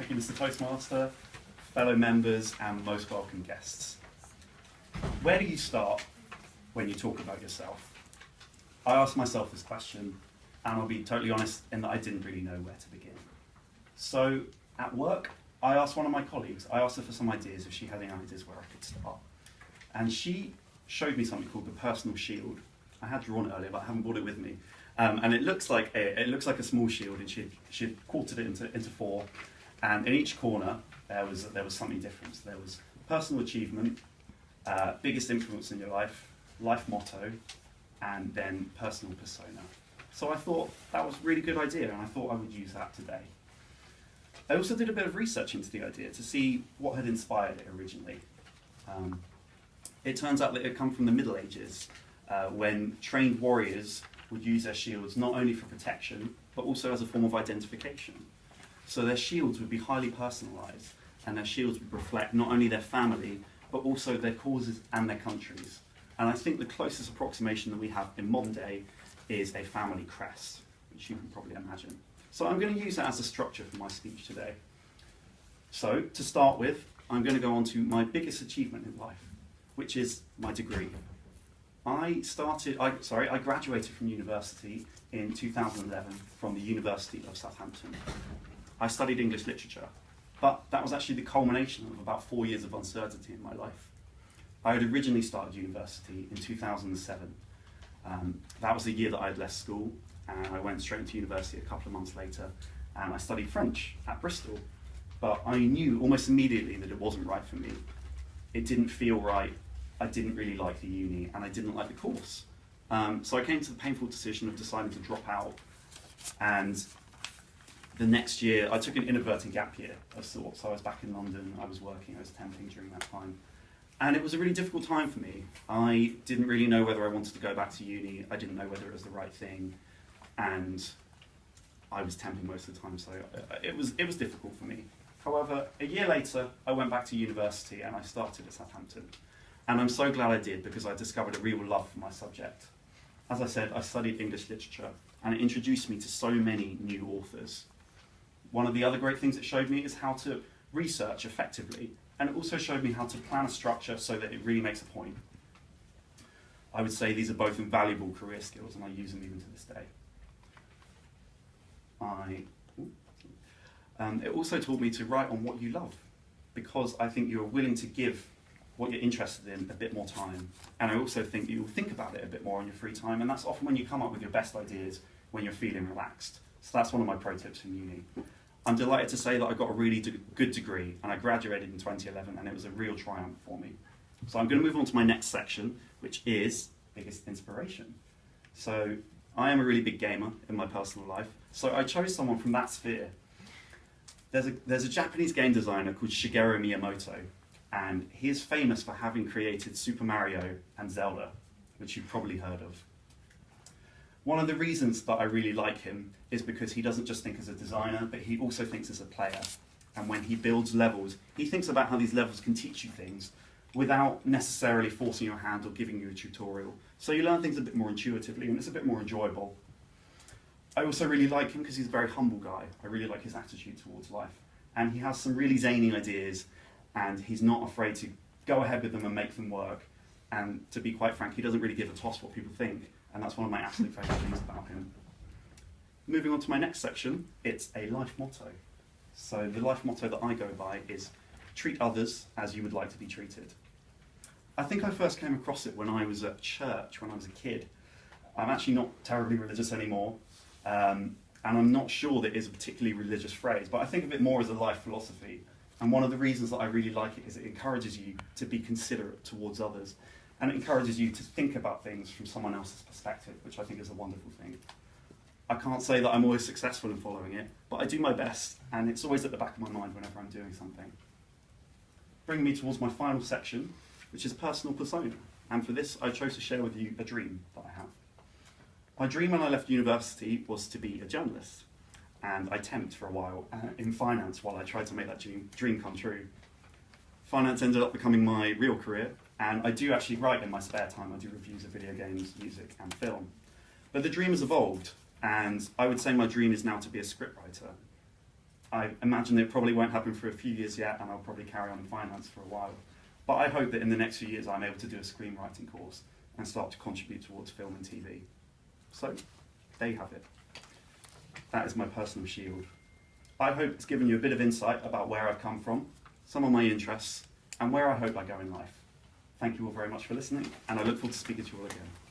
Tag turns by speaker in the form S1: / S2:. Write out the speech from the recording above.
S1: Thank you, Mr. Toastmaster, fellow members, and most welcome guests. Where do you start when you talk about yourself? I asked myself this question, and I'll be totally honest in that I didn't really know where to begin. So, at work, I asked one of my colleagues, I asked her for some ideas if she had any ideas where I could start. And she showed me something called the personal shield. I had drawn it earlier, but I haven't brought it with me. And it looks like a small shield, and she'd quartered it into four. And in each corner, there was something different. So there was personal achievement, biggest influence in your life, life motto, and then personal persona. So I thought that was a really good idea, and I thought I would use that today. I also did a bit of research into the idea to see what had inspired it originally. It turns out that it come from the Middle Ages, when trained warriors would use their shields not only for protection, but also as a form of identification. So their shields would be highly personalised, and their shields would reflect not only their family, but also their causes and their countries. And I think the closest approximation that we have in modern day is a family crest, which you can probably imagine. So I'm going to use that as a structure for my speech today. So to start with, I'm going to go on to my biggest achievement in life, which is my degree. I graduated from university in 2011 from the University of Southampton. I studied English literature, but that was actually the culmination of about 4 years of uncertainty in my life. I had originally started university in 2007. That was the year that I had left school, and I went straight into university a couple of months later, and I studied French at Bristol. But I knew almost immediately that it wasn't right for me. It didn't feel right. I didn't really like the uni, and I didn't like the course. So I came to the painful decision of deciding to drop out. And the next year, I took an inadvertent gap year of sorts. So I was back in London, I was working, I was temping during that time. And it was a really difficult time for me. I didn't really know whether I wanted to go back to uni. I didn't know whether it was the right thing. And I was temping most of the time, so it was difficult for me. However, a year later, I went back to university and I started at Southampton. And I'm so glad I did, because I discovered a real love for my subject. As I said, I studied English literature, and it introduced me to so many new authors. One of the other great things it showed me is how to research effectively, and it also showed me how to plan a structure so that it really makes a point. I would say these are both invaluable career skills, and I use them even to this day. It also taught me to write on what you love, because I think you're willing to give what you're interested in a bit more time. And I also think you'll think about it a bit more on your free time, and that's often when you come up with your best ideas when you're feeling relaxed. So that's one of my pro tips from uni. I'm delighted to say that I got a really good degree, and I graduated in 2011, and it was a real triumph for me. So I'm going to move on to my next section, which is biggest inspiration. So I am a really big gamer in my personal life, so I chose someone from that sphere. There's a Japanese game designer called Shigeru Miyamoto, and he is famous for having created Super Mario and Zelda, which you've probably heard of. One of the reasons that I really like him is because he doesn't just think as a designer, but he also thinks as a player. And when he builds levels, he thinks about how these levels can teach you things without necessarily forcing your hand or giving you a tutorial. So you learn things a bit more intuitively, and it's a bit more enjoyable. I also really like him because he's a very humble guy. I really like his attitude towards life. And he has some really zany ideas, and he's not afraid to go ahead with them and make them work. And to be quite frank, he doesn't really give a toss what people think, and that's one of my absolute favourite things about him. Moving on to my next section, it's a life motto. So the life motto that I go by is, treat others as you would like to be treated. I think I first came across it when I was at church, when I was a kid. I'm actually not terribly religious anymore, and I'm not sure that it is a particularly religious phrase, but I think of it more as a life philosophy. And one of the reasons that I really like it is it encourages you to be considerate towards others, and it encourages you to think about things from someone else's perspective, which I think is a wonderful thing. I can't say that I'm always successful in following it, but I do my best, and it's always at the back of my mind whenever I'm doing something. Bringing me towards my final section, which is personal persona. And for this, I chose to share with you a dream that I have. My dream when I left university was to be a journalist, and I temped for a while in finance while I tried to make that dream come true. Finance ended up becoming my real career, and I do actually write in my spare time. I do reviews of video games, music, and film. But the dream has evolved, and I would say my dream is now to be a scriptwriter. I imagine it probably won't happen for a few years yet, and I'll probably carry on in finance for a while. But I hope that in the next few years I'm able to do a screenwriting course and start to contribute towards film and TV. So, there you have it. That is my personal shield. I hope it's given you a bit of insight about where I've come from, some of my interests, and where I hope I go in life. Thank you all very much for listening, and I look forward to speaking to you all again.